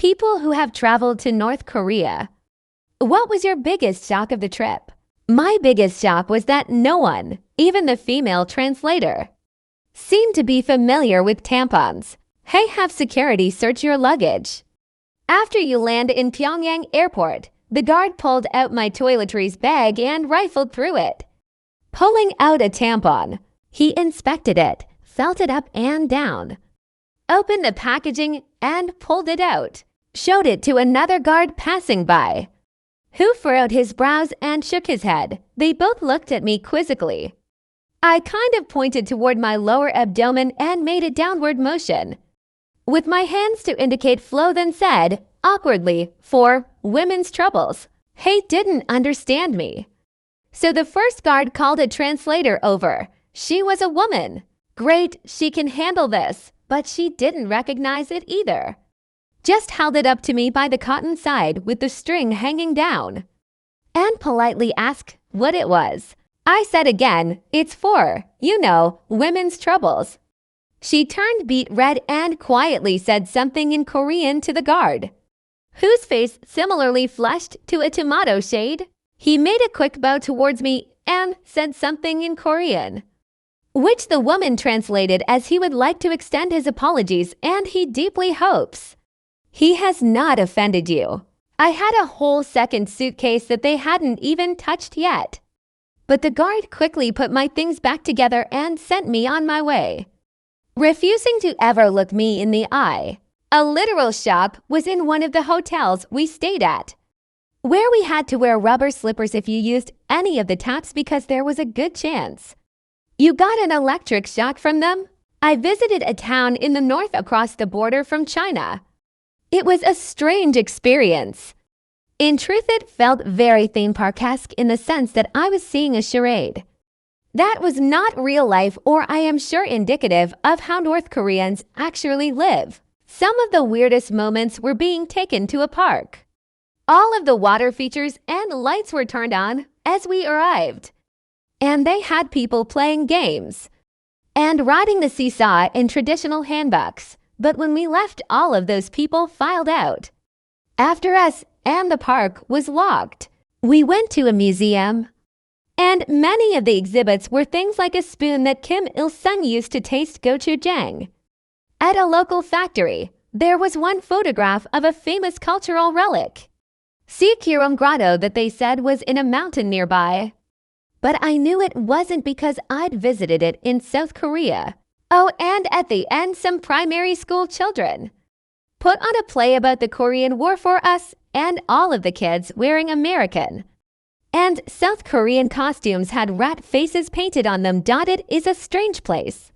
People who have traveled to North Korea. What was your biggest shock of the trip? My biggest shock was that no one, even the female translator, seemed to be familiar with tampons. Hey, have security search your luggage. After you land in Pyongyang Airport, the guard pulled out my toiletries bag and rifled through it. Pulling out a tampon, he inspected it, felt it up and down, opened the packaging and pulled it out, showed it to another guard passing by, who furrowed his brows and shook his head. They both looked at me quizzically. I kind of pointed toward my lower abdomen and made a downward motion with my hands to indicate flow, then said, awkwardly, for women's troubles. He didn't understand me. So the first guard called a translator over. She was a woman. Great, she can handle this, but she didn't recognize it either. Just held it up to me by the cotton side with the string hanging down and politely asked what it was. I said again, it's for, women's troubles. She turned beet red and quietly said something in Korean to the guard, whose face similarly flushed to a tomato shade. He made a quick bow towards me and said something in Korean, which the woman translated as he would like to extend his apologies and he deeply hopes he has not offended you. I had a whole second suitcase that they hadn't even touched yet. But the guard quickly put my things back together and sent me on my way, refusing to ever look me in the eye. A literal shock was in one of the hotels we stayed at, where we had to wear rubber slippers if you used any of the taps because there was a good chance you got an electric shock from them. I visited a town in the north across the border from China. It was a strange experience. In truth, it felt very theme park-esque in the sense that I was seeing a charade. That was not real life, or I am sure indicative of how North Koreans actually live. Some of the weirdest moments were being taken to a park. All of the water features and lights were turned on as we arrived, and they had people playing games and riding the seesaw in traditional hanboks. But when we left, all of those people filed out after us and the park was locked. We went to a museum, and many of the exhibits were things like a spoon that Kim Il-sung used to taste gochujang. At a local factory, there was one photograph of a famous cultural relic, Sikkiram Grotto, that they said was in a mountain nearby. But I knew it wasn't because I'd visited it in South Korea. Oh, and at the end, some primary school children put on a play about the Korean War for us, and all of the kids wearing American and South Korean costumes had rat faces painted on them. It is a strange place.